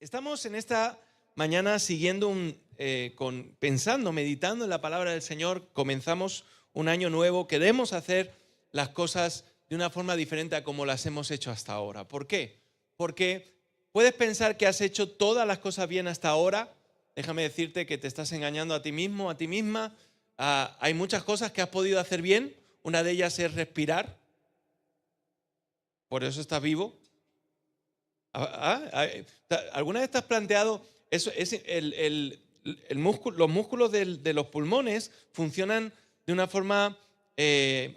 Estamos en esta mañana siguiendo pensando, meditando en la palabra del Señor. Comenzamos un año nuevo. Queremos hacer las cosas de una forma diferente a como las hemos hecho hasta ahora. ¿Por qué? Porque puedes pensar que has hecho todas las cosas bien hasta ahora. Déjame decirte que te estás engañando a ti mismo, a ti misma. Hay muchas cosas que has podido hacer bien. Una de ellas es respirar. Por eso estás vivo. ¿Alguna vez te has planteado eso? Los músculos de los pulmones funcionan de una forma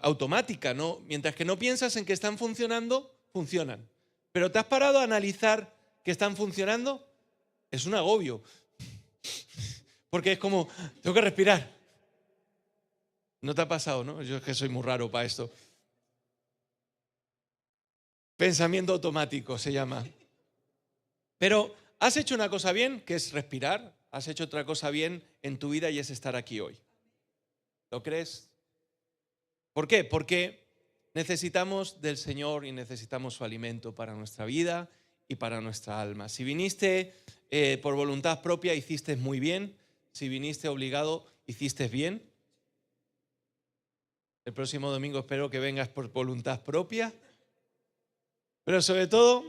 automática, ¿no? Mientras que no piensas en que están funcionando, funcionan. Pero ¿te has parado a analizar que están funcionando? Es un agobio. Porque es como, tengo que respirar. ¿No te ha pasado, no? Yo es que soy muy raro para esto. Pensamiento automático se llama. Pero has hecho una cosa bien, que es respirar. Has hecho otra cosa bien en tu vida y es estar aquí hoy. ¿Lo crees? ¿Por qué? Porque necesitamos del Señor y necesitamos su alimento para nuestra vida y para nuestra alma. Si viniste por voluntad propia, hiciste muy bien. Si viniste obligado, hiciste bien. El próximo domingo espero que vengas por voluntad propia. Pero sobre todo,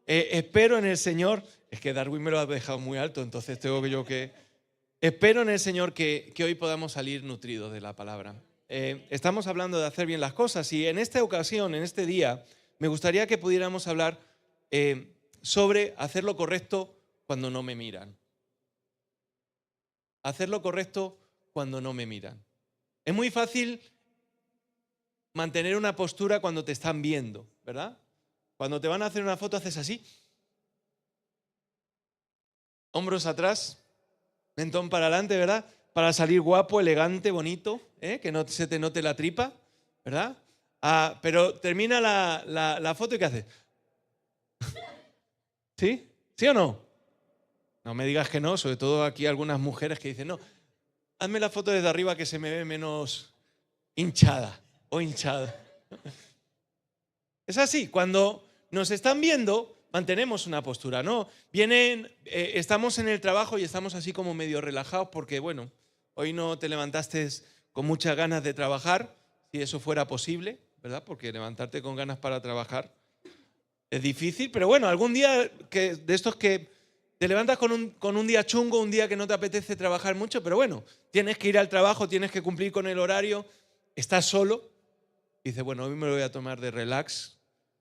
espero en el Señor. Es que Darwin me lo ha dejado muy alto, entonces tengo yo que... Espero en el Señor que hoy podamos salir nutridos de la palabra. Estamos hablando de hacer bien las cosas y en esta ocasión, en este día, me gustaría que pudiéramos hablar sobre hacer lo correcto cuando no me miran. Hacer lo correcto cuando no me miran. Es muy fácil mantener una postura cuando te están viendo, ¿verdad? Cuando te van a hacer una foto haces así. Hombros atrás, mentón para adelante, ¿verdad? Para salir guapo, elegante, bonito, que no se te note la tripa, ¿verdad? Pero termina la foto y ¿qué haces? ¿Sí? ¿Sí o no? No me digas que no, sobre todo aquí algunas mujeres que dicen, no, hazme la foto desde arriba que se me ve menos hinchada o hinchada. Es así, cuando nos están viendo, mantenemos una postura, ¿no? Estamos en el trabajo y estamos así como medio relajados porque, bueno, hoy no te levantaste con muchas ganas de trabajar, si eso fuera posible, ¿verdad? Porque levantarte con ganas para trabajar es difícil, pero bueno, algún día de estos que te levantas con un día chungo, un día que no te apetece trabajar mucho, pero bueno, tienes que ir al trabajo, tienes que cumplir con el horario, estás solo, y dices, bueno, hoy me lo voy a tomar de relax,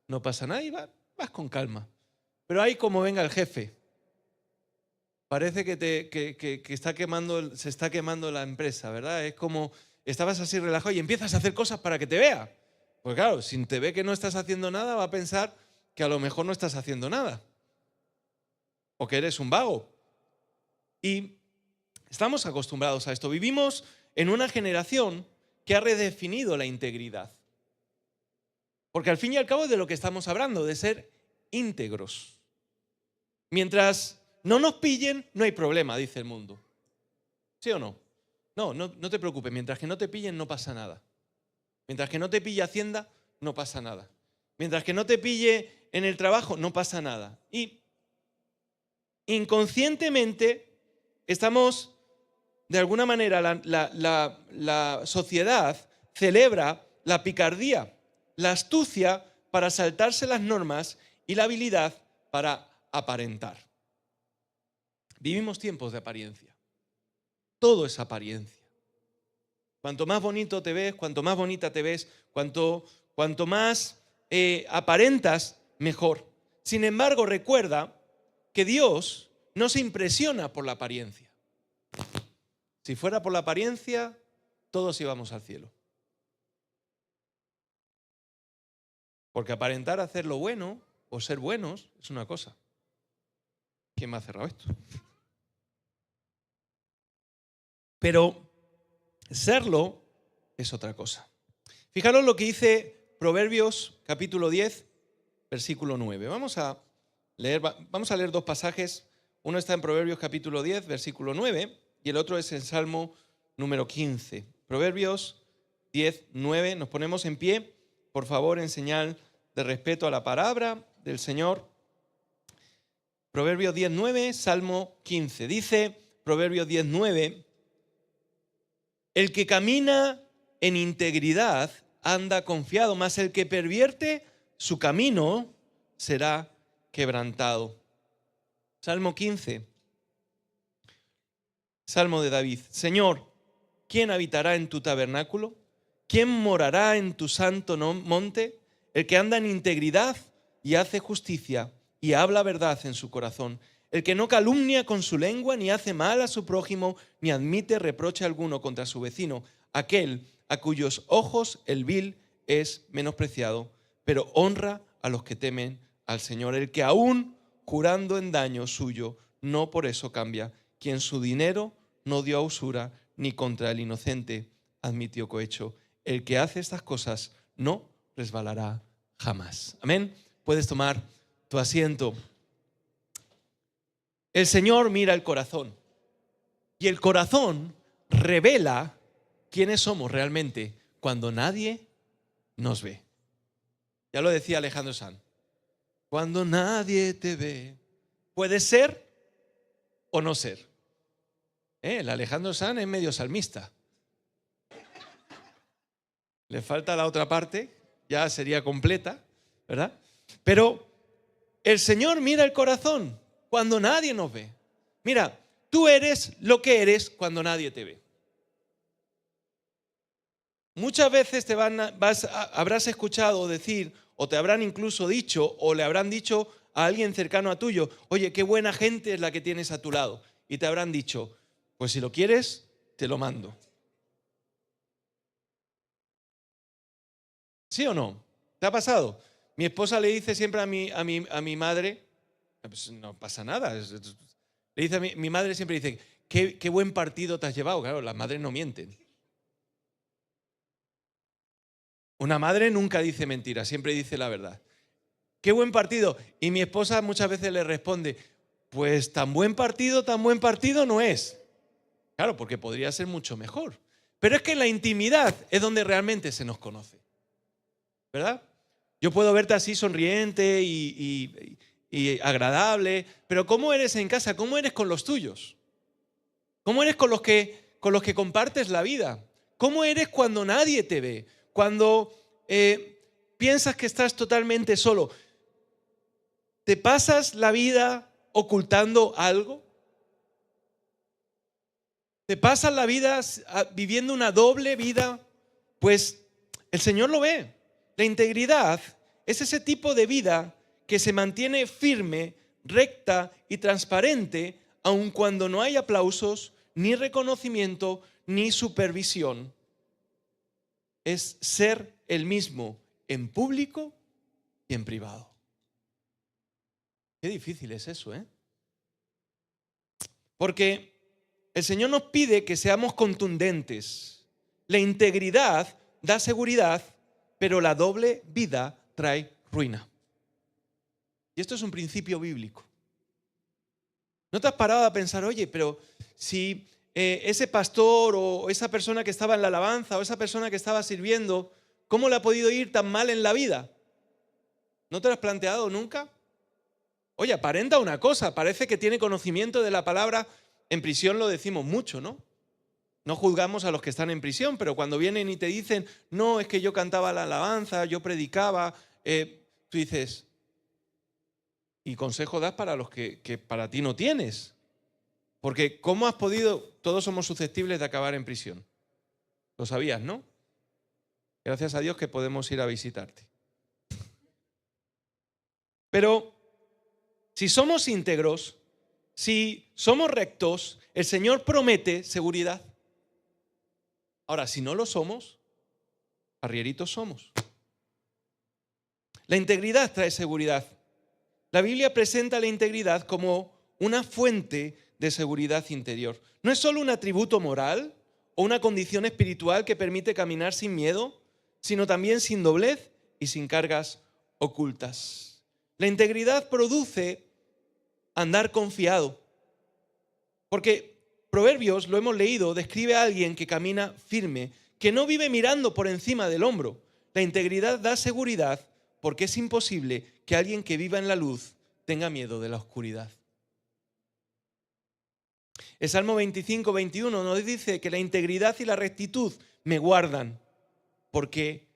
no pasa nada y vas con calma. Pero ahí como venga el jefe, parece que se está quemando la empresa, ¿verdad? Es como, estabas así relajado y empiezas a hacer cosas para que te vea. Pues claro, si te ve que no estás haciendo nada, va a pensar que a lo mejor no estás haciendo nada. O que eres un vago. Y estamos acostumbrados a esto. Vivimos en una generación que ha redefinido la integridad. Porque al fin y al cabo es de lo que estamos hablando, de ser íntegros. Mientras no nos pillen, no hay problema, dice el mundo. ¿Sí o no? No te preocupes, mientras que no te pillen no pasa nada. Mientras que no te pille Hacienda, no pasa nada. Mientras que no te pille en el trabajo, no pasa nada. Y inconscientemente estamos, de alguna manera, la sociedad celebra la picardía, la astucia para saltarse las normas y la habilidad para aparentar. Vivimos tiempos de apariencia. Todo es apariencia. Cuanto más bonito te ves, cuanto más bonita te ves, cuanto más aparentas, mejor. Sin embargo, recuerda que Dios no se impresiona por la apariencia. Si fuera por la apariencia, todos íbamos al cielo. Porque aparentar hacer lo bueno o ser buenos es una cosa. ¿Quién me ha cerrado esto? Pero serlo es otra cosa. Fijaros lo que dice Proverbios capítulo 10, versículo 9. Vamos a leer dos pasajes. Uno está en Proverbios capítulo 10, versículo 9, y el otro es en Salmo número 15. Proverbios 10, 9. Nos ponemos en pie, por favor, en señal de respeto a la palabra del Señor. Proverbios 10:9, Salmo 15. Dice Proverbios 10:9, el que camina en integridad anda confiado, mas el que pervierte su camino será quebrantado. Salmo 15, Salmo de David. Señor, ¿quién habitará en tu tabernáculo? ¿Quién morará en tu santo monte? El que anda en integridad y hace justicia y habla verdad en su corazón. El que no calumnia con su lengua, ni hace mal a su prójimo, ni admite reproche alguno contra su vecino. Aquel a cuyos ojos el vil es menospreciado, pero honra a los que temen al Señor. El que aún jurando en daño suyo, no por eso cambia. Quien su dinero no dio a usura, ni contra el inocente admitió cohecho. El que hace estas cosas no resbalará jamás. Amén. Puedes tomar tu asiento. El Señor mira el corazón y el corazón revela quiénes somos realmente cuando nadie nos ve. Ya lo decía Alejandro Sanz. Cuando nadie te ve, puede ser o no ser. El Alejandro Sanz es medio salmista. Le falta la otra parte, ya sería completa, ¿verdad? Pero el Señor mira el corazón cuando nadie nos ve. Mira, tú eres lo que eres cuando nadie te ve. Muchas veces habrás escuchado decir, o te habrán incluso dicho, o le habrán dicho a alguien cercano a tuyo, oye, qué buena gente es la que tienes a tu lado. Y te habrán dicho, pues si lo quieres, te lo mando. ¿Sí o no? ¿Te ha pasado? Mi esposa le dice siempre a mi madre, pues no pasa nada. Le dice mi madre siempre dice, qué buen partido te has llevado. Claro, las madres no mienten. Una madre nunca dice mentiras, siempre dice la verdad. Qué buen partido. Y mi esposa muchas veces le responde, pues tan buen partido no es. Claro, porque podría ser mucho mejor. Pero es que en la intimidad es donde realmente se nos conoce. ¿Verdad? Yo puedo verte así sonriente y agradable, pero ¿cómo eres en casa? ¿Cómo eres con los tuyos? ¿Cómo eres con los que compartes la vida? ¿Cómo eres cuando nadie te ve? Cuando piensas que estás totalmente solo. ¿Te pasas la vida ocultando algo? ¿Te pasas la vida viviendo una doble vida? Pues el Señor lo ve. La integridad es ese tipo de vida que se mantiene firme, recta y transparente, aun cuando no hay aplausos, ni reconocimiento, ni supervisión. Es ser el mismo en público y en privado. Qué difícil es eso, ¿eh? Porque el Señor nos pide que seamos contundentes. La integridad da seguridad, pero la doble vida trae ruina. Y esto es un principio bíblico. ¿No te has parado a pensar, oye, pero si ese pastor o esa persona que estaba en la alabanza o esa persona que estaba sirviendo, ¿cómo le ha podido ir tan mal en la vida? ¿No te lo has planteado nunca? Oye, aparenta una cosa, parece que tiene conocimiento de la palabra. En prisión lo decimos mucho, ¿no? No juzgamos a los que están en prisión, pero cuando vienen y te dicen, no, es que yo cantaba la alabanza, yo predicaba, tú dices, y consejo das para los que para ti no tienes. Porque ¿cómo has podido? Todos somos susceptibles de acabar en prisión. Lo sabías, ¿no? Gracias a Dios que podemos ir a visitarte. Pero si somos íntegros, si somos rectos, el Señor promete seguridad. Ahora, si no lo somos, arrieritos somos. La integridad trae seguridad. La Biblia presenta la integridad como una fuente de seguridad interior. No es solo un atributo moral o una condición espiritual que permite caminar sin miedo, sino también sin doblez y sin cargas ocultas. La integridad produce andar confiado. Porque Proverbios, lo hemos leído, describe a alguien que camina firme, que no vive mirando por encima del hombro. La integridad da seguridad porque es imposible que alguien que viva en la luz tenga miedo de la oscuridad. El Salmo 25, 21 nos dice que la integridad y la rectitud me guardan, porque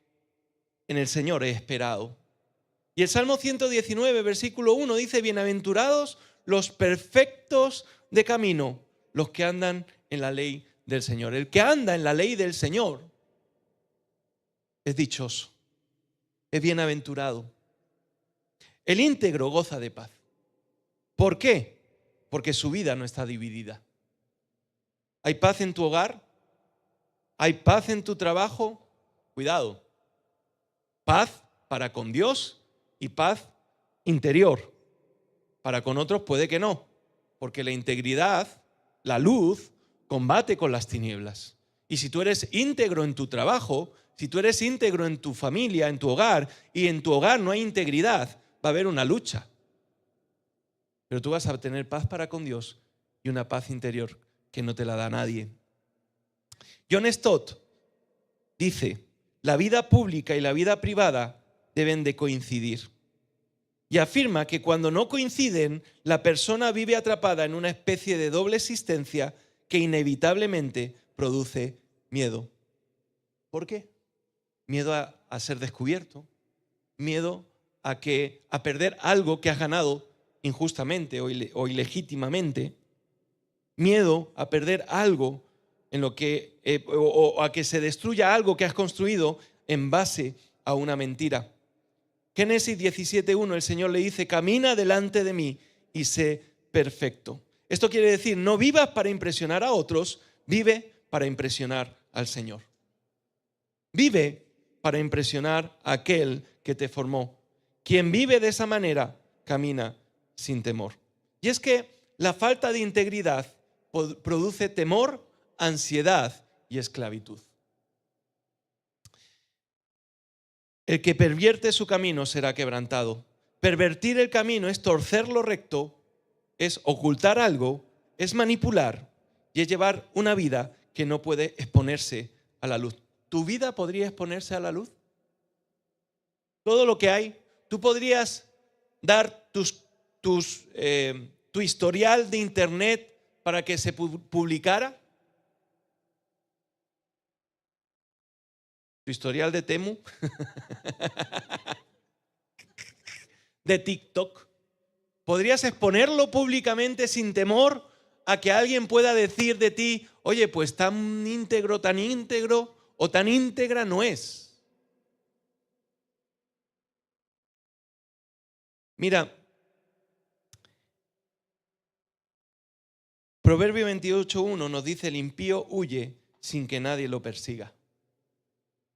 en el Señor he esperado. Y el Salmo 119, versículo 1 dice, bienaventurados los perfectos de camino, los que andan en la ley del Señor. El que anda en la ley del Señor es dichoso, es bienaventurado. El íntegro goza de paz. ¿Por qué? Porque su vida no está dividida. ¿Hay paz en tu hogar? ¿Hay paz en tu trabajo? Cuidado. Paz para con Dios y paz interior. Para con otros puede que no, porque la integridad, la luz, combate con las tinieblas. Y si tú eres íntegro en tu trabajo, si tú eres íntegro en tu familia, en tu hogar, y en tu hogar no hay integridad, va a haber una lucha. Pero tú vas a tener paz para con Dios y una paz interior que no te la da nadie. John Stott dice, la vida pública y la vida privada deben de coincidir. Y afirma que cuando no coinciden, la persona vive atrapada en una especie de doble existencia que inevitablemente produce miedo. ¿Por qué? Miedo a ser descubierto, miedo a perder algo que has ganado injustamente o ilegítimamente, miedo a perder algo en lo que, o a que se destruya algo que has construido en base a una mentira. Génesis 17:1, el Señor le dice, camina delante de mí y sé perfecto. Esto quiere decir, no vivas para impresionar a otros, vive para impresionar al Señor. Vive para impresionar a aquel que te formó. Quien vive de esa manera, camina sin temor. Y es que la falta de integridad produce temor, ansiedad y esclavitud. El que pervierte su camino será quebrantado. Pervertir el camino es torcer lo recto, es ocultar algo, es manipular y es llevar una vida que no puede exponerse a la luz. ¿Tu vida podría exponerse a la luz? Todo lo que hay, ¿tú podrías dar tu historial de internet para que se publicara? ¿Tu historial de Temu? ¿De TikTok? ¿Podrías exponerlo públicamente sin temor a que alguien pueda decir de ti, oye, pues tan íntegro o tan íntegra no es? Mira, Proverbio 28:1 nos dice, el impío huye sin que nadie lo persiga.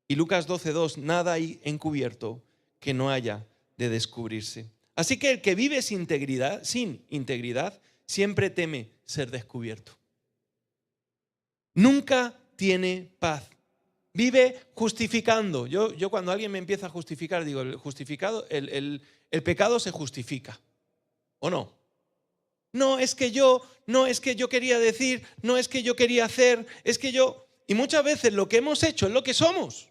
Y Lucas 12:2, nada hay encubierto que no haya de descubrirse. Así que el que vive sin integridad, siempre teme ser descubierto. Nunca tiene paz. Vive justificando. Yo cuando alguien me empieza a justificar, digo, el pecado se justifica. ¿O no? No es que yo quería decir, no es que yo quería hacer, es que yo... Y muchas veces lo que hemos hecho es lo que somos.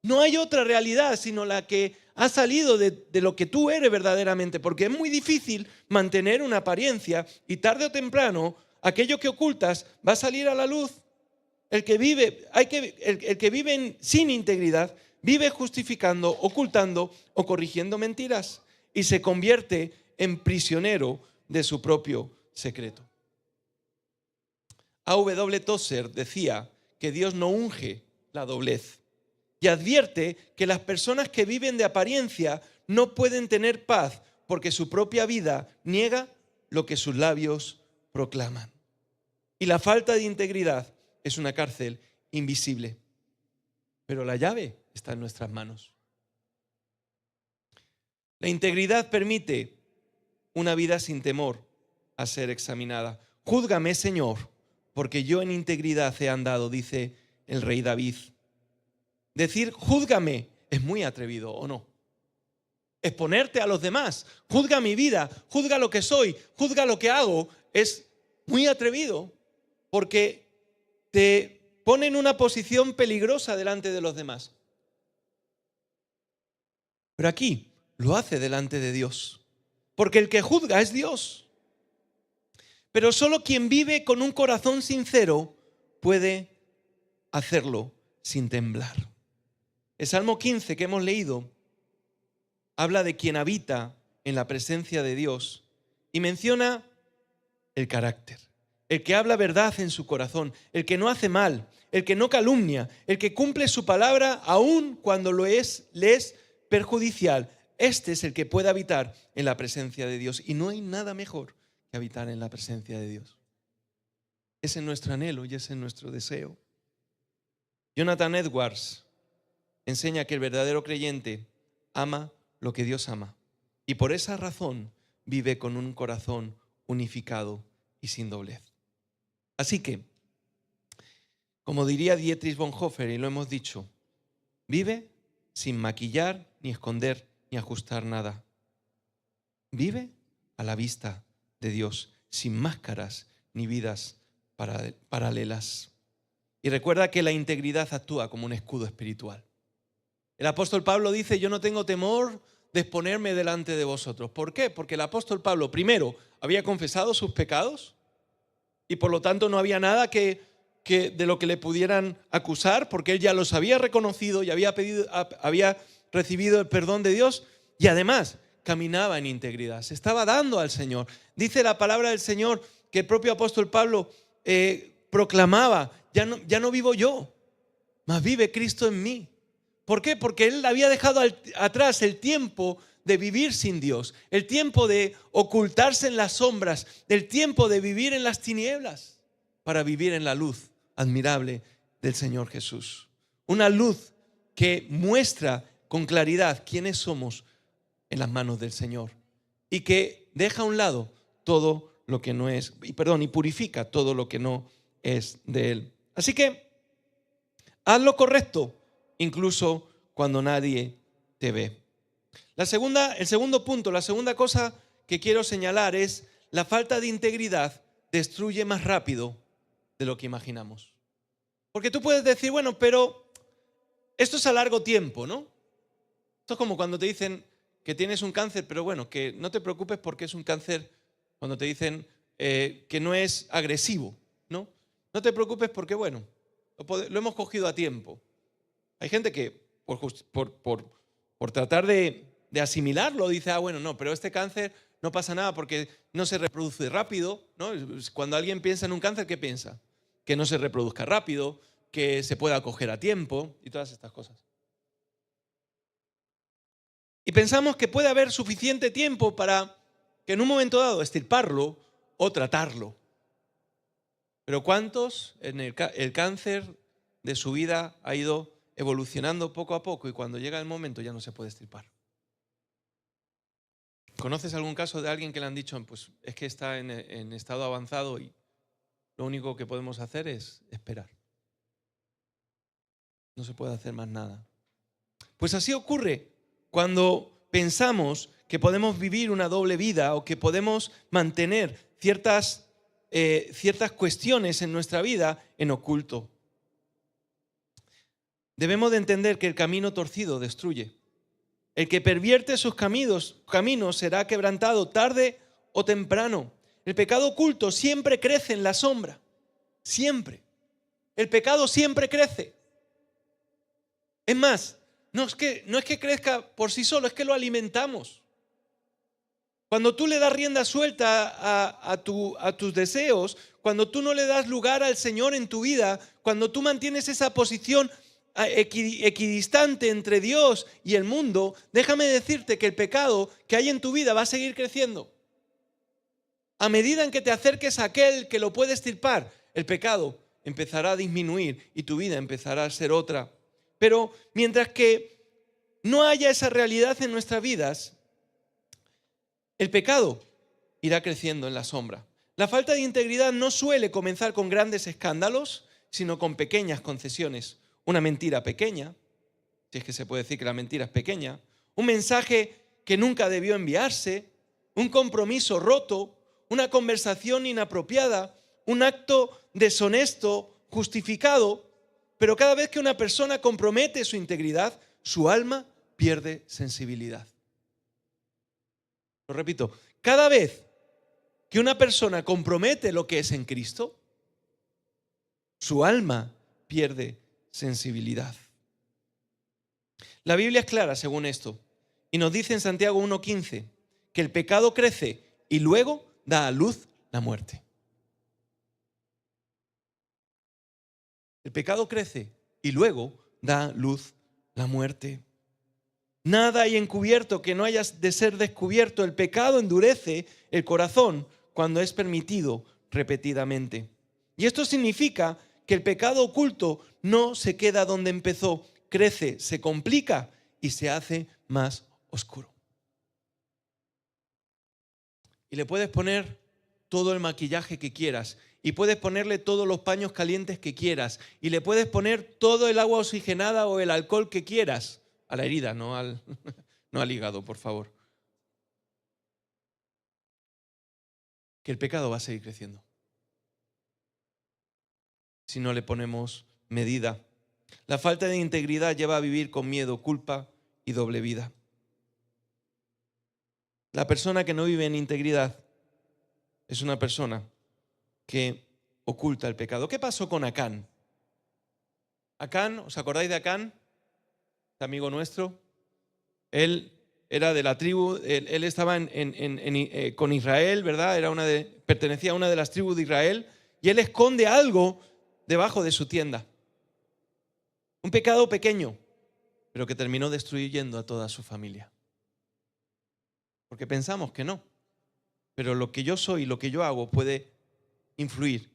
No hay otra realidad sino la que ha salido de lo que tú eres verdaderamente, porque es muy difícil mantener una apariencia y tarde o temprano aquello que ocultas va a salir a la luz. El que vive sin integridad vive justificando, ocultando o corrigiendo mentiras y se convierte en prisionero de su propio secreto. A.W. Tozer decía que Dios no unge la doblez y advierte que las personas que viven de apariencia no pueden tener paz porque su propia vida niega lo que sus labios proclaman. Y la falta de integridad es una cárcel invisible, pero la llave está en nuestras manos. La integridad permite una vida sin temor a ser examinada. Júzgame, Señor, porque yo en integridad he andado, dice el rey David. Decir júzgame es muy atrevido, ¿o no? Exponerte a los demás, juzga mi vida, juzga lo que soy, juzga lo que hago, es muy atrevido porque te pone en una posición peligrosa delante de los demás. Pero aquí lo hace delante de Dios, porque el que juzga es Dios. pero solo quien vive con un corazón sincero puede hacerlo sin temblar. El Salmo 15 que hemos leído habla de quien habita en la presencia de Dios y menciona el carácter, el que habla verdad en su corazón, el que no hace mal, el que no calumnia, el que cumple su palabra aun cuando le es perjudicial. Este es el que puede habitar en la presencia de Dios y no hay nada mejor que habitar en la presencia de Dios. Ese es nuestro anhelo y ese es nuestro deseo. Jonathan Edwards enseña que el verdadero creyente ama lo que Dios ama y por esa razón vive con un corazón unificado y sin doblez. Así que, como diría Dietrich Bonhoeffer, y lo hemos dicho, vive sin maquillar, ni esconder, ni ajustar nada. Vive a la vista de Dios, sin máscaras ni vidas paralelas. Y recuerda que la integridad actúa como un escudo espiritual. El apóstol Pablo dice, yo no tengo temor de exponerme delante de vosotros. ¿Por qué? Porque el apóstol Pablo, primero, había confesado sus pecados y por lo tanto no había nada de lo que le pudieran acusar, porque él ya los había reconocido y había recibido el perdón de Dios y además caminaba en integridad, se estaba dando al Señor. Dice la palabra del Señor que el propio apóstol Pablo proclamaba, ya no vivo yo, mas vive Cristo en mí. ¿Por qué? Porque él había dejado atrás el tiempo de vivir sin Dios, el tiempo de ocultarse en las sombras, el tiempo de vivir en las tinieblas, para vivir en la luz admirable del Señor Jesús. Una luz que muestra con claridad quiénes somos en las manos del Señor y que deja a un lado todo lo que no es, y purifica todo lo que no es de Él. Así que haz lo correcto incluso cuando nadie te ve. El segundo punto, la segunda cosa que quiero señalar es la falta de integridad destruye más rápido de lo que imaginamos. Porque tú puedes decir, bueno, pero esto es a largo tiempo, ¿no? Esto es como cuando te dicen que tienes un cáncer, pero bueno, que no te preocupes porque es un cáncer, cuando te dicen que no es agresivo, ¿no? No te preocupes porque, bueno, lo hemos cogido a tiempo. Hay gente que por tratar de asimilarlo dice, bueno, no, pero este cáncer no pasa nada porque no se reproduce rápido, ¿no? Cuando alguien piensa en un cáncer, ¿qué piensa? Que no se reproduzca rápido, que se pueda coger a tiempo y todas estas cosas. Y pensamos que puede haber suficiente tiempo para que en un momento dado extirparlo o tratarlo. Pero ¿cuántos en el cáncer de su vida ha ido evolucionando poco a poco y cuando llega el momento ya no se puede extirpar? ¿Conoces algún caso de alguien que le han dicho, pues es que está en estado avanzado y lo único que podemos hacer es esperar? No se puede hacer más nada. Pues así ocurre cuando pensamos que podemos vivir una doble vida o que podemos mantener ciertas cuestiones en nuestra vida en oculto. Debemos de entender que el camino torcido destruye. El que pervierte sus caminos será quebrantado tarde o temprano. El pecado oculto siempre crece en la sombra. Siempre. El pecado siempre crece. Es más, no es que crezca por sí solo, es que lo alimentamos. Cuando tú le das rienda suelta a tus deseos, cuando tú no le das lugar al Señor en tu vida, cuando tú mantienes esa posición equidistante entre Dios y el mundo, déjame decirte que el pecado que hay en tu vida va a seguir creciendo. A medida en que te acerques a aquel que lo puede extirpar, el pecado empezará a disminuir y tu vida empezará a ser otra. Pero mientras que no haya esa realidad en nuestras vidas, el pecado irá creciendo en la sombra. La falta de integridad no suele comenzar con grandes escándalos, sino con pequeñas concesiones. Una mentira pequeña, si es que se puede decir que la mentira es pequeña, un mensaje que nunca debió enviarse, un compromiso roto, una conversación inapropiada, un acto deshonesto, justificado, pero cada vez que una persona compromete su integridad, su alma pierde sensibilidad. Lo repito, cada vez que una persona compromete lo que es en Cristo, su alma pierde sensibilidad. La Biblia es clara según esto y nos dice en Santiago 1:15 que el pecado crece y luego da a luz la muerte. El pecado crece y luego da a luz la muerte. Nada hay encubierto que no haya de ser descubierto. El pecado endurece el corazón cuando es permitido repetidamente. Y esto significa que el pecado oculto no se queda donde empezó, crece, se complica y se hace más oscuro. Y le puedes poner todo el maquillaje que quieras, y puedes ponerle todos los paños calientes que quieras, y le puedes poner todo el agua oxigenada o el alcohol que quieras, a la herida, no al hígado, por favor. Que el pecado va a seguir creciendo si no le ponemos medida. La falta de integridad lleva a vivir con miedo, culpa y doble vida. La persona que no vive en integridad es una persona que oculta el pecado. ¿Qué pasó con Acán? Acán, ¿os acordáis de Acán? Este amigo nuestro. Él era de la tribu, él estaba con Israel, ¿verdad? Pertenecía a una de las tribus de Israel, y él esconde algo debajo de su tienda. Un pecado pequeño, pero que terminó destruyendo a toda su familia. Porque pensamos que no, pero lo que yo soy, lo que yo hago puede influir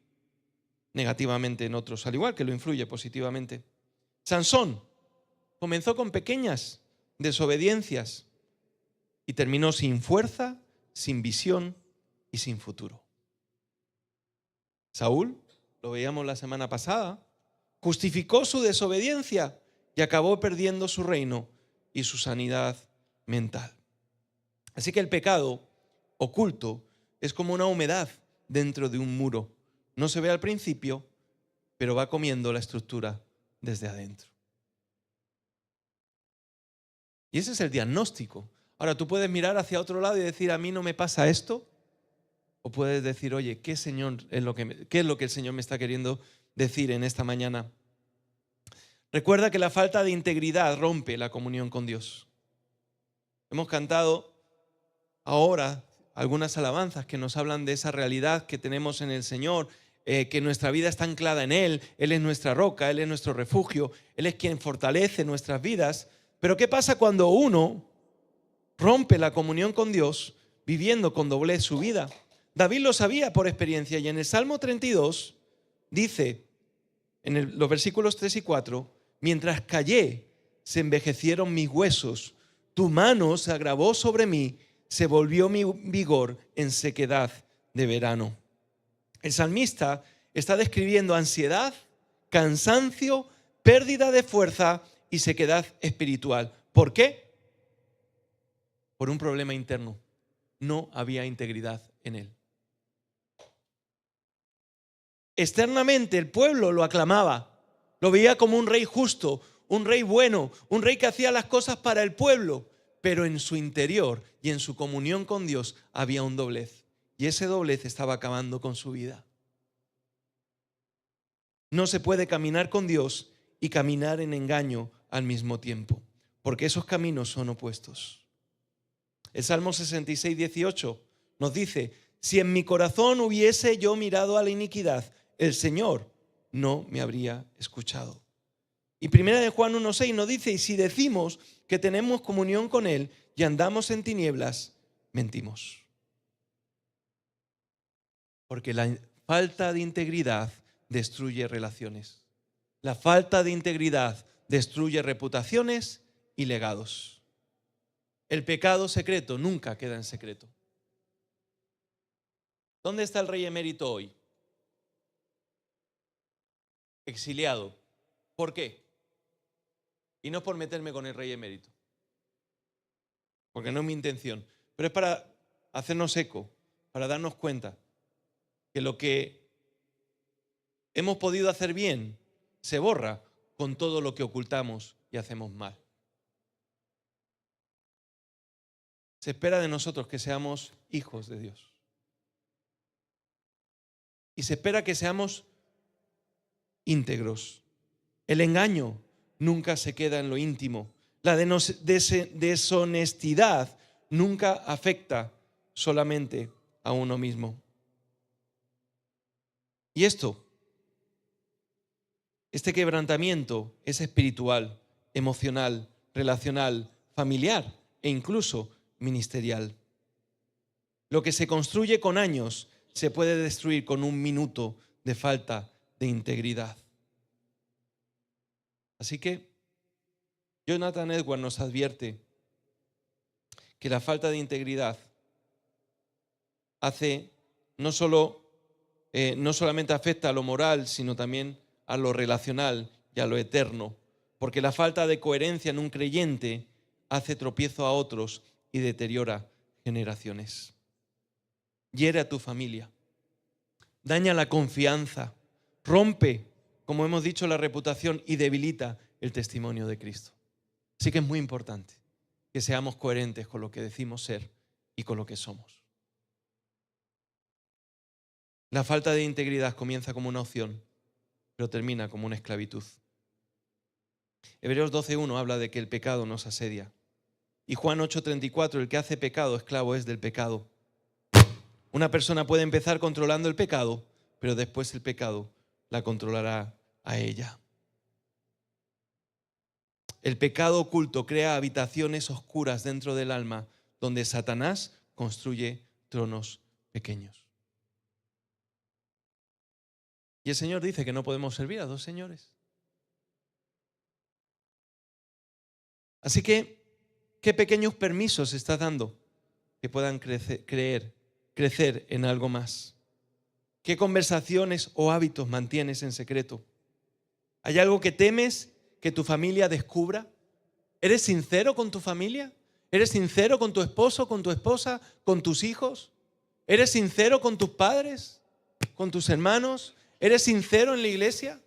negativamente en otros, al igual que lo influye positivamente. Sansón comenzó con pequeñas desobediencias y terminó sin fuerza, sin visión y sin futuro. Saúl, lo veíamos la semana pasada, justificó su desobediencia y acabó perdiendo su reino y su sanidad mental. Así que el pecado oculto es como una humedad dentro de un muro. No se ve al principio, pero va comiendo la estructura desde adentro. Y ese es el diagnóstico. Ahora, tú puedes mirar hacia otro lado y decir, a mí no me pasa esto. O puedes decir, oye, ¿qué es lo que el Señor me está queriendo decir en esta mañana? Recuerda que la falta de integridad rompe la comunión con Dios. Hemos cantado ahora algunas alabanzas que nos hablan de esa realidad que tenemos en el Señor, que nuestra vida está anclada en Él. Él es nuestra roca, Él es nuestro refugio, Él es quien fortalece nuestras vidas. Pero ¿qué pasa cuando uno rompe la comunión con Dios viviendo con doblez su vida? David lo sabía por experiencia y en el Salmo 32 dice, los versículos 3 y 4, mientras callé, se envejecieron mis huesos, tu mano se agravó sobre mí, se volvió mi vigor en sequedad de verano. El salmista está describiendo ansiedad, cansancio, pérdida de fuerza y sequedad espiritual. ¿Por qué? Por un problema interno. No había integridad en él. Externamente el pueblo lo aclamaba, lo veía como un rey justo, un rey bueno, un rey que hacía las cosas para el pueblo, pero en su interior y en su comunión con Dios había un doblez, y ese doblez estaba acabando con su vida. No se puede caminar con Dios y caminar en engaño al mismo tiempo, porque esos caminos son opuestos. El Salmo 66, 18 nos dice, si en mi corazón hubiese yo mirado a la iniquidad, el Señor no me habría escuchado. Y 1 Juan 1:6 nos dice, y si decimos que tenemos comunión con Él y andamos en tinieblas, mentimos. Porque la falta de integridad destruye relaciones. La falta de integridad destruye reputaciones y legados. El pecado secreto nunca queda en secreto. ¿Dónde está el rey emérito hoy? Exiliado. ¿Por qué? Y no es por meterme con el rey emérito, porque no es mi intención, pero es para hacernos eco, para darnos cuenta que lo que hemos podido hacer bien se borra con todo lo que ocultamos y hacemos mal. Se espera de nosotros que seamos hijos de Dios. y se espera que seamos íntegros. El engaño nunca se queda en lo íntimo. La deshonestidad nunca afecta solamente a uno mismo. Y este quebrantamiento es espiritual, emocional, relacional, familiar e incluso ministerial. Lo que se construye con años se puede destruir con un minuto de falta de integridad. Así que Jonathan Edwards nos advierte que la falta de integridad no solamente afecta a lo moral, sino también a lo relacional y a lo eterno, porque la falta de coherencia en un creyente hace tropiezo a otros y deteriora generaciones. Hiere a tu familia, daña la confianza, rompe, como hemos dicho, la reputación y debilita el testimonio de Cristo. Así que es muy importante que seamos coherentes con lo que decimos ser y con lo que somos. La falta de integridad comienza como una opción, pero termina como una esclavitud. Hebreos 12:1 habla de que el pecado nos asedia. Y Juan 8:34, el que hace pecado, esclavo es del pecado. Una persona puede empezar controlando el pecado, pero después el pecado la controlará a ella. El pecado oculto crea habitaciones oscuras dentro del alma, donde Satanás construye tronos pequeños. Y el Señor dice que no podemos servir a dos señores. Así que, ¿qué pequeños permisos estás dando que puedan crecer en algo más? ¿Qué conversaciones o hábitos mantienes en secreto? ¿Hay algo que temes que tu familia descubra? ¿Eres sincero con tu familia? ¿Eres sincero con tu esposo, con tu esposa, con tus hijos? ¿Eres sincero con tus padres, con tus hermanos? ¿Eres sincero en la iglesia?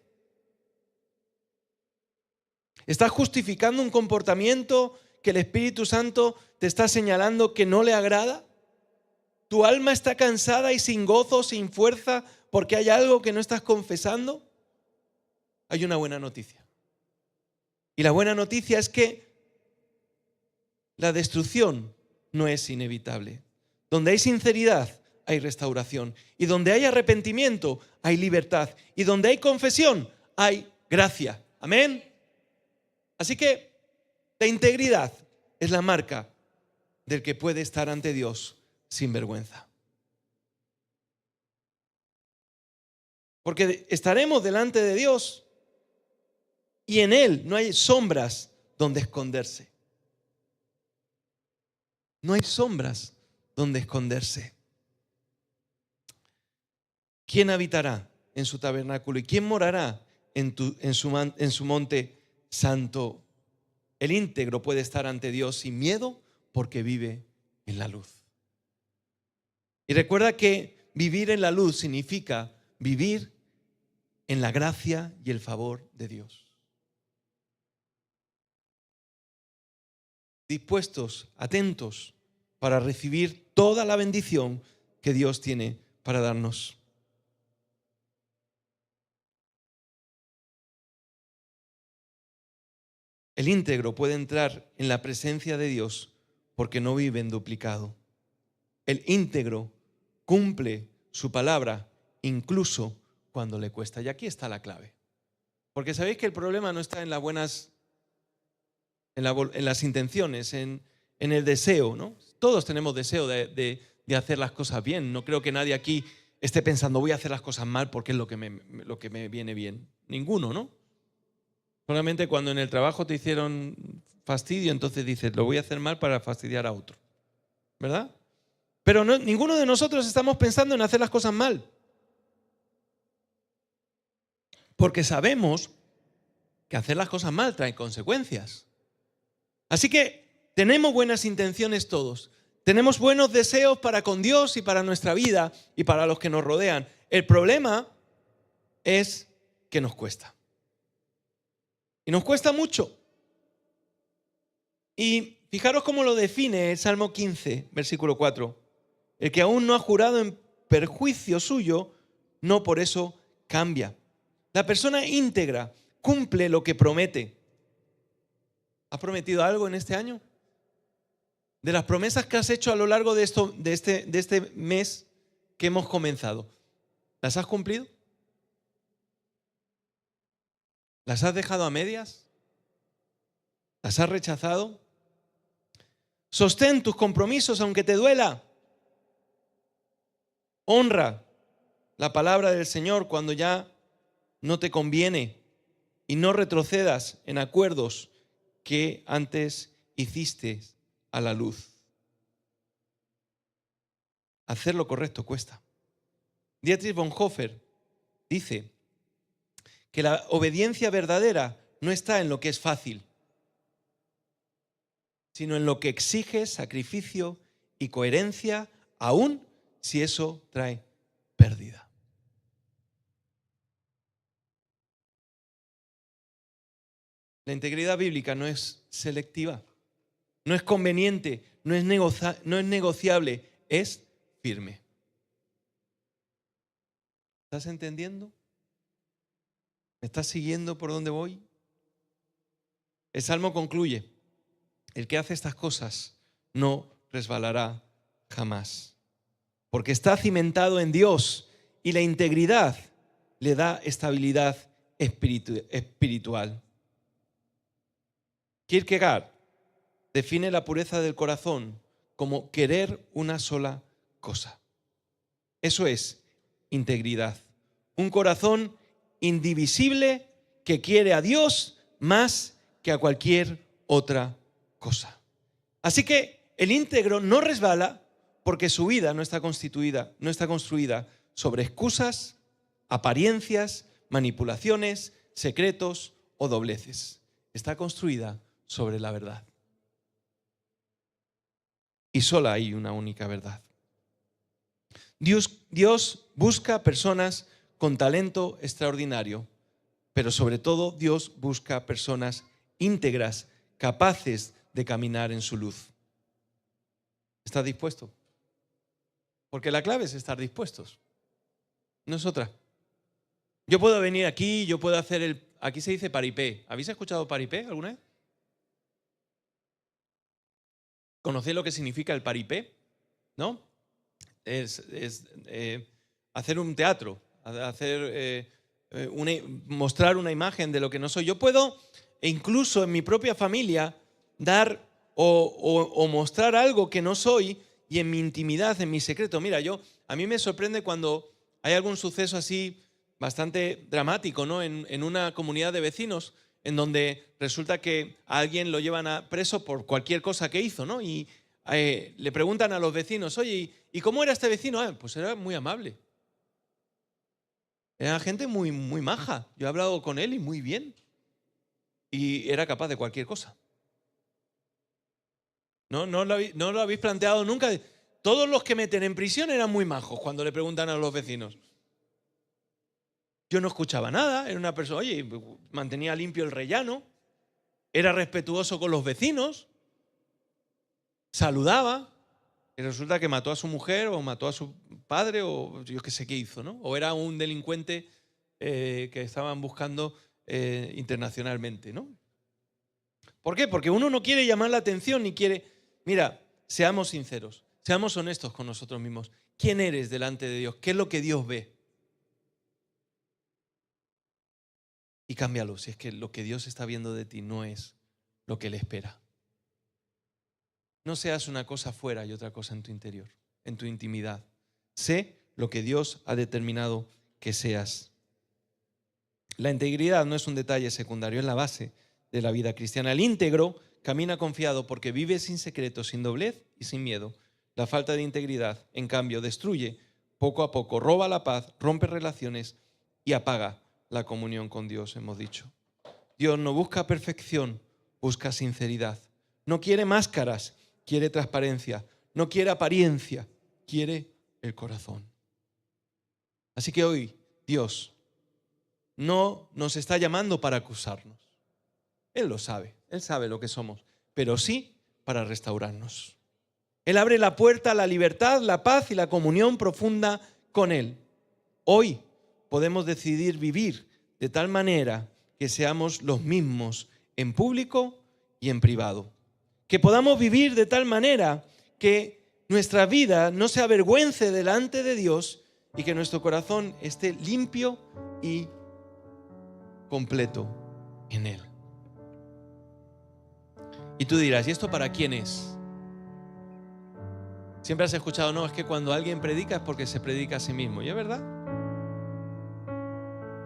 ¿Estás justificando un comportamiento que el Espíritu Santo te está señalando que no le agrada? ¿Tu alma está cansada y sin gozo, sin fuerza, porque hay algo que no estás confesando? Hay una buena noticia. Y la buena noticia es que la destrucción no es inevitable. Donde hay sinceridad, hay restauración. Y donde hay arrepentimiento, hay libertad. Y donde hay confesión, hay gracia. Amén. Así que la integridad es la marca del que puede estar ante Dios sin vergüenza. Porque estaremos delante de Dios y en Él no hay sombras donde esconderse. No hay sombras donde esconderse. ¿Quién habitará en su tabernáculo y quién morará en su monte santo? El íntegro puede estar ante Dios sin miedo porque vive en la luz. Y recuerda que vivir en la luz significa vivir en la gracia y el favor de Dios. Dispuestos, atentos para recibir toda la bendición que Dios tiene para darnos. El íntegro puede entrar en la presencia de Dios porque no vive en duplicado. El íntegro cumple su palabra incluso cuando le cuesta. Y aquí está la clave. Porque sabéis que el problema no está en las intenciones, en el deseo, ¿no? Todos tenemos deseo de hacer las cosas bien. No creo que nadie aquí esté pensando voy a hacer las cosas mal porque es lo que me viene bien. Ninguno, ¿no? Solamente cuando en el trabajo te hicieron fastidio, entonces dices, lo voy a hacer mal para fastidiar a otro. ¿Verdad? Pero ninguno de nosotros estamos pensando en hacer las cosas mal. Porque sabemos que hacer las cosas mal trae consecuencias. Así que tenemos buenas intenciones todos. Tenemos buenos deseos para con Dios y para nuestra vida y para los que nos rodean. El problema es que nos cuesta. Y nos cuesta mucho. Y fijaros cómo lo define el Salmo 15, versículo 4. El que aún no ha jurado en perjuicio suyo, no por eso cambia. La persona íntegra cumple lo que promete. ¿Has prometido algo en este año? De las promesas que has hecho a lo largo de este mes que hemos comenzado, ¿las has cumplido? ¿Las has dejado a medias? ¿Las has rechazado? Sostén tus compromisos aunque te duela. Honra la palabra del Señor cuando ya no te conviene y no retrocedas en acuerdos que antes hiciste a la luz. Hacer lo correcto cuesta. Dietrich Bonhoeffer dice que la obediencia verdadera no está en lo que es fácil, sino en lo que exige sacrificio y coherencia, aun si eso trae pérdida. La integridad bíblica no es selectiva, no es conveniente, no es negociable, es firme. ¿Estás entendiendo? ¿Me estás siguiendo por dónde voy? El Salmo concluye: el que hace estas cosas no resbalará jamás, porque está cimentado en Dios y la integridad le da estabilidad espiritual. Kierkegaard define la pureza del corazón como querer una sola cosa. Eso es integridad. Un corazón indivisible que quiere a Dios más que a cualquier otra cosa. Así que el íntegro no resbala porque su vida no está construida sobre excusas, apariencias, manipulaciones, secretos o dobleces. Está construida sobre la verdad. Y solo hay una única verdad. Dios busca personas con talento extraordinario, pero sobre todo Dios busca personas íntegras, capaces de caminar en su luz. ¿Estás dispuesto? Porque la clave es estar dispuestos. No es otra. Yo puedo venir aquí, yo puedo hacer aquí se dice paripé. ¿Habéis escuchado paripé alguna vez? ¿Conocéis lo que significa el paripé? ¿No? Es hacer un teatro, mostrar una imagen de lo que no soy. Yo puedo, e incluso en mi propia familia, dar o mostrar algo que no soy, y en mi intimidad, en mi secreto. Mira, a mí me sorprende cuando hay algún suceso así bastante dramático, ¿no? En una comunidad de vecinos, en donde resulta que a alguien lo llevan preso por cualquier cosa que hizo, ¿no? Y le preguntan a los vecinos: oye, ¿y cómo era este vecino? Pues era muy amable. Era gente muy, muy maja. Yo he hablado con él y muy bien. Y era capaz de cualquier cosa. ¿No lo habéis planteado nunca? Todos los que meten en prisión eran muy majos cuando le preguntan a los vecinos. Yo no escuchaba nada, era una persona, oye, mantenía limpio el rellano, era respetuoso con los vecinos, saludaba, y resulta que mató a su mujer o mató a su padre o yo qué sé qué hizo, ¿no? O era un delincuente que estaban buscando internacionalmente, ¿no? ¿Por qué? Porque uno no quiere llamar la atención ni quiere... Mira, seamos sinceros, seamos honestos con nosotros mismos. ¿Quién eres delante de Dios? ¿Qué es lo que Dios ve? Y cámbialo, si es que lo que Dios está viendo de ti no es lo que Él espera. No seas una cosa afuera y otra cosa en tu interior, en tu intimidad. Sé lo que Dios ha determinado que seas. La integridad no es un detalle secundario, es la base de la vida cristiana. El íntegro camina confiado porque vive sin secreto, sin doblez y sin miedo. La falta de integridad, en cambio, destruye poco a poco, roba la paz, rompe relaciones y apaga la comunión con Dios, hemos dicho. Dios no busca perfección, busca sinceridad. No quiere máscaras, quiere transparencia. No quiere apariencia, quiere el corazón. Así que hoy Dios no nos está llamando para acusarnos. Él lo sabe, Él sabe lo que somos, pero sí para restaurarnos. Él abre la puerta a la libertad, la paz y la comunión profunda con Él. Hoy podemos decidir vivir de tal manera que seamos los mismos en público y en privado. Que podamos vivir de tal manera que nuestra vida no se avergüence delante de Dios y que nuestro corazón esté limpio y completo en Él. Y tú dirás, ¿y esto para quién es? Siempre has escuchado, no, es que cuando alguien predica es porque se predica a sí mismo. ¿Y es verdad?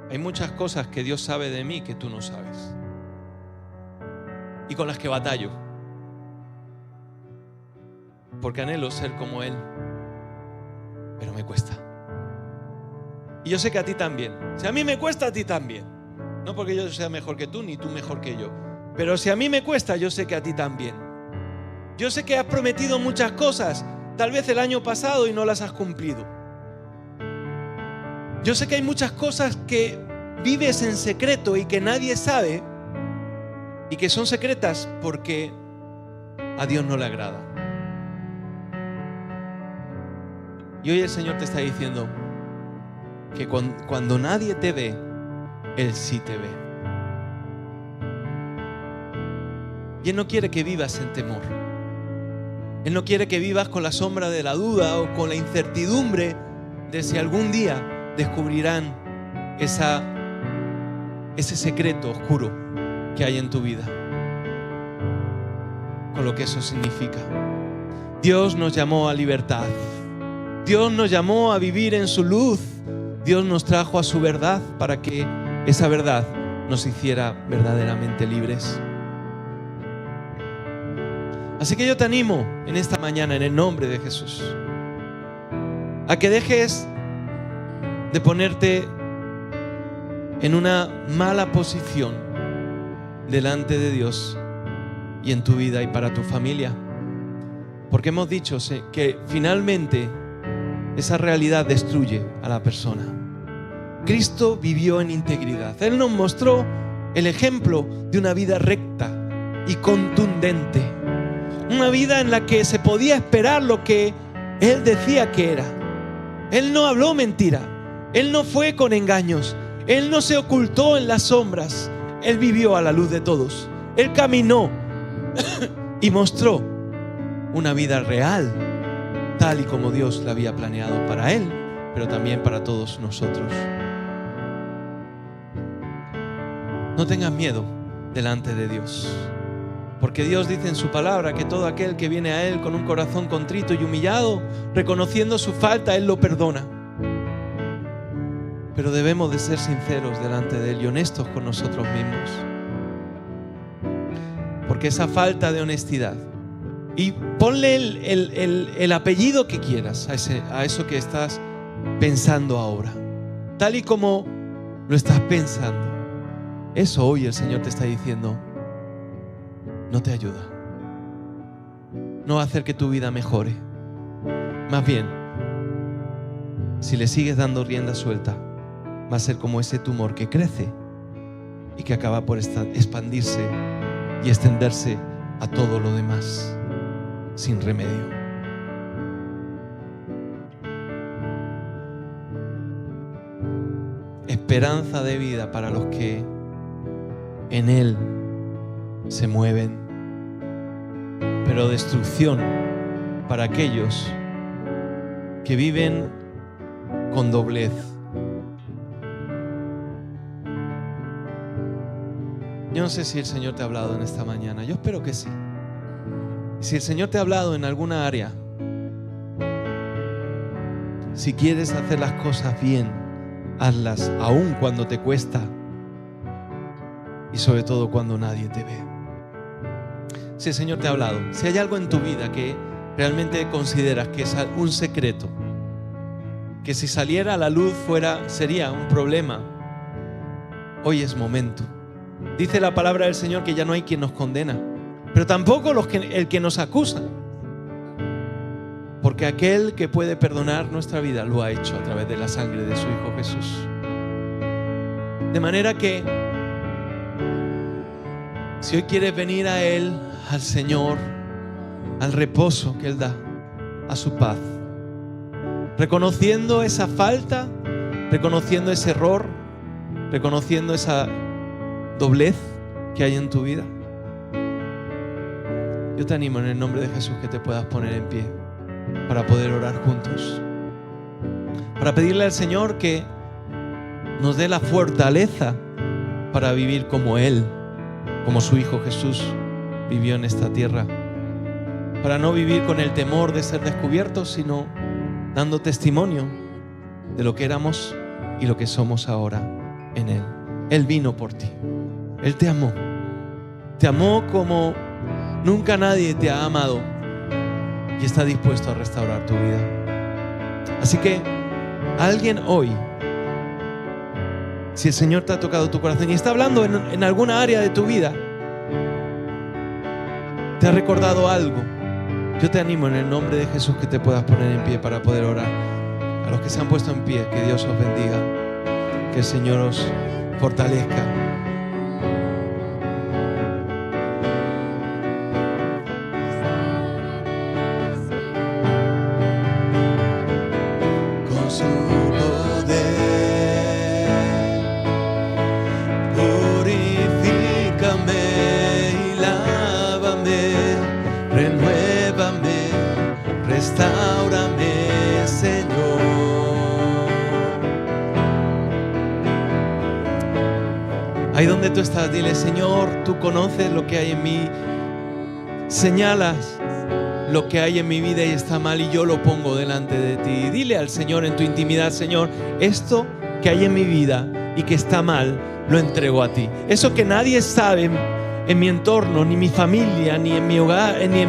Hay muchas cosas que Dios sabe de mí que tú no sabes. Y con las que batallo. Porque anhelo ser como Él. Pero me cuesta. Y yo sé que a ti también. Si a mí me cuesta, a ti también. No porque yo sea mejor que tú, ni tú mejor que yo. Pero si a mí me cuesta, yo sé que a ti también. Yo sé que has prometido muchas cosas, tal vez el año pasado, y no las has cumplido. Yo sé que hay muchas cosas que vives en secreto y que nadie sabe, y que son secretas porque a Dios no le agrada. Y hoy el Señor te está diciendo que cuando nadie te ve, Él sí te ve. Y Él no quiere que vivas en temor. Él no quiere que vivas con la sombra de la duda o con la incertidumbre de si algún día descubrirán ese secreto oscuro que hay en tu vida, con lo que eso significa. Dios nos llamó a libertad. Dios nos llamó a vivir en su luz. Dios nos trajo a su verdad para que esa verdad nos hiciera verdaderamente libres. Así que yo te animo en esta mañana, en el nombre de Jesús, a que dejes de ponerte en una mala posición delante de Dios y en tu vida y para tu familia. Porque hemos dicho que finalmente esa realidad destruye a la persona. Cristo vivió en integridad. Él nos mostró el ejemplo de una vida recta y contundente. Una vida en la que se podía esperar lo que Él decía que era. Él no habló mentira. Él no fue con engaños. Él no se ocultó en las sombras. Él vivió a la luz de todos. Él caminó y mostró una vida real, tal y como Dios la había planeado para Él, pero también para todos nosotros. No tengas miedo delante de Dios, porque Dios dice en su palabra que todo aquel que viene a Él con un corazón contrito y humillado, reconociendo su falta, Él lo perdona. Pero debemos de ser sinceros delante de Él y honestos con nosotros mismos, porque esa falta de honestidad, y ponle el apellido que quieras a eso que estás pensando ahora, tal y como lo estás pensando, eso hoy el Señor te está diciendo, no te ayuda, no va a hacer que tu vida mejore. Más bien, si le sigues dando rienda suelta, va a ser como ese tumor que crece y que acaba por expandirse y extenderse a todo lo demás sin remedio. Esperanza de vida para los que en Él se mueven, pero destrucción para aquellos que viven con doblez. Yo no sé si el Señor te ha hablado en esta mañana. Yo espero que sí. Si el Señor te ha hablado en alguna área, si quieres hacer las cosas bien, hazlas aún cuando te cuesta y sobre todo cuando nadie te ve. Si el Señor te ha hablado, si hay algo en tu vida que realmente consideras que es un secreto, que si saliera a la luz sería un problema, hoy es momento. Dice la palabra del Señor que ya no hay quien nos condena, pero tampoco el que nos acusa, porque aquel que puede perdonar nuestra vida lo ha hecho a través de la sangre de su Hijo Jesús. De manera que si hoy quieres venir a Él, al Señor, al reposo que Él da, a su paz, reconociendo esa falta reconociendo ese error, reconociendo esa doblez que hay en tu vida. Yo te animo en el nombre de Jesús que te puedas poner en pie para poder orar juntos, para pedirle al Señor que nos dé la fortaleza para vivir como Él, como su Hijo Jesús vivió en esta tierra, para no vivir con el temor de ser descubiertos, sino dando testimonio de lo que éramos y lo que somos ahora en Él. Él vino por ti, Él te amó como nunca nadie te ha amado y está dispuesto a restaurar tu vida. Así que alguien hoy, si el Señor te ha tocado tu corazón y está hablando en alguna área de tu vida, te ha recordado algo, yo te animo en el nombre de Jesús que te puedas poner en pie para poder orar. A los que se han puesto en pie, que Dios os bendiga, que el Señor os fortalezca. Con su poder, purifícame y lávame, renuévame, restáurame, Señor. Ahí donde tú estás, dile: Señor, tú conoces lo que hay en mí, señalas lo que hay en mi vida y está mal y yo lo pongo delante de ti. Dile al Señor en tu intimidad: Señor, esto que hay en mi vida y que está mal, lo entrego a ti. Eso que nadie sabe en mi entorno, ni mi familia, ni en mi hogar, ni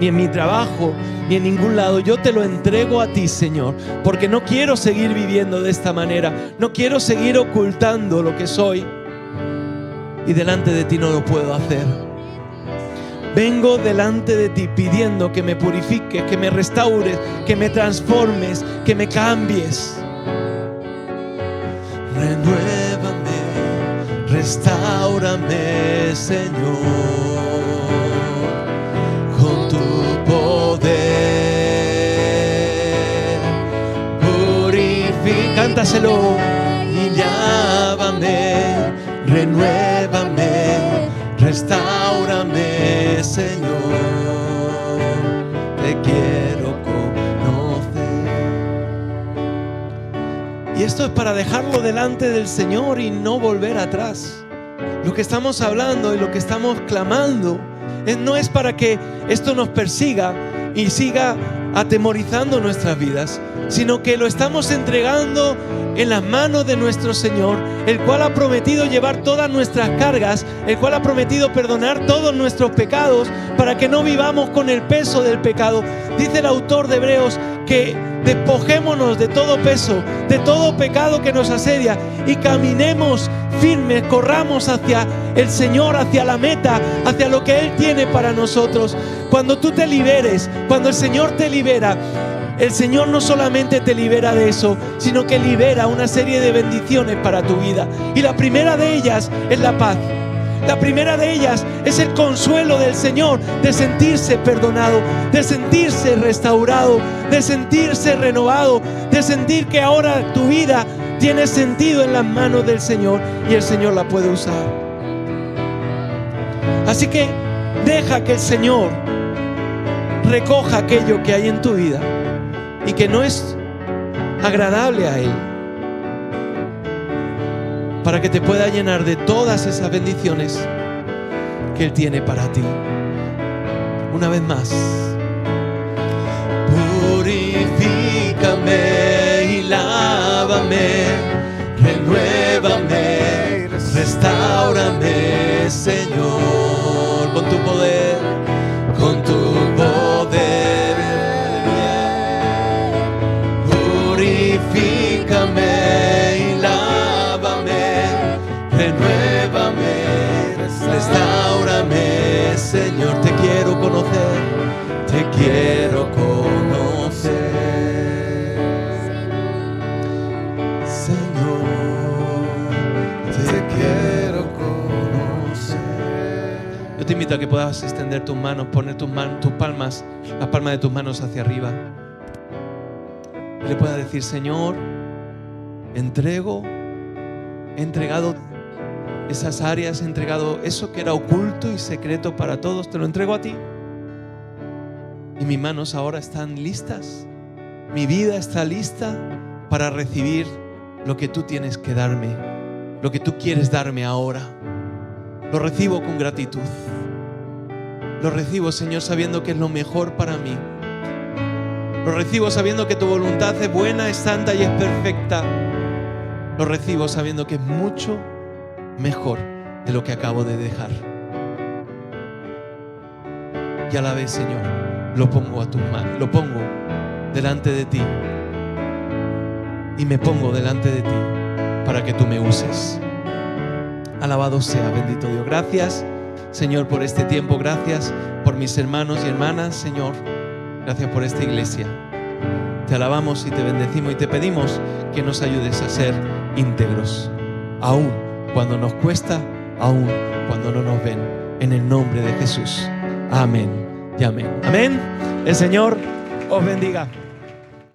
en mi trabajo, ni en ningún lado, yo te lo entrego a ti, Señor, porque no quiero seguir viviendo de esta manera, no quiero seguir ocultando lo que soy y delante de ti no lo puedo hacer. Vengo delante de ti pidiendo que me purifiques, que me restaures, que me transformes, que me cambies. Renuévame, restáurame, Señor, con tu poder. Purifica, cántaselo. Y lávame, renuévame, restáurame, Señor, te quiero conocer. Y esto es para dejarlo delante del Señor y no volver atrás. Lo que estamos hablando y lo que estamos clamando no es para que esto nos persiga y siga atemorizando nuestras vidas, sino que lo estamos entregando en las manos de nuestro Señor, el cual ha prometido llevar todas nuestras cargas, el cual ha prometido perdonar todos nuestros pecados para que no vivamos con el peso del pecado. Dice el autor de Hebreos que despojémonos de todo peso, de todo pecado que nos asedia y caminemos firmes, corramos hacia el Señor, hacia la meta, hacia lo que Él tiene para nosotros. Cuando tú te liberes, cuando el Señor te libera, el Señor no solamente te libera de eso, sino que libera una serie de bendiciones para tu vida. Y la primera de ellas es la paz. La primera de ellas es el consuelo del Señor, de sentirse perdonado, de sentirse restaurado, de sentirse renovado, de sentir que ahora tu vida tiene sentido en las manos del Señor y el Señor la puede usar. Así que deja que el Señor recoja aquello que hay en tu vida y que no es agradable a Él, para que te pueda llenar de todas esas bendiciones que Él tiene para ti. Una vez más: purifícame y lávame, renuévame, restáurame, Señor, con tu poder, con tu poder. Purifícame y lávame, renuévame, restáurame, Señor, te quiero conocer, te quiero conocer, Señor, te quiero conocer. Yo te invito a que puedas extender tus manos, poner tus palmas, las palmas de tus manos hacia arriba. Y le puedas decir: Señor, he entregado esas áreas, he entregado eso que era oculto y secreto para todos, te lo entrego a ti. Y mis manos ahora están listas, mi vida está lista para recibir lo que tú tienes que darme, lo que tú quieres darme ahora. Lo recibo con gratitud. Lo recibo, Señor, sabiendo que es lo mejor para mí. Lo recibo sabiendo que tu voluntad es buena, es santa y es perfecta. Lo recibo sabiendo que es mucho mejor de lo que acabo de dejar. Y a la vez, Señor, lo pongo a tus manos, lo pongo delante de ti. Y me pongo delante de ti para que tú me uses. Alabado sea, bendito Dios. Gracias, Señor, por este tiempo. Gracias por mis hermanos y hermanas, Señor. Gracias por esta iglesia. Te alabamos y te bendecimos y te pedimos que nos ayudes a ser íntegros, aún cuando nos cuesta, aún cuando no nos ven. En el nombre de Jesús. Amén y amén. Amén. El Señor os bendiga.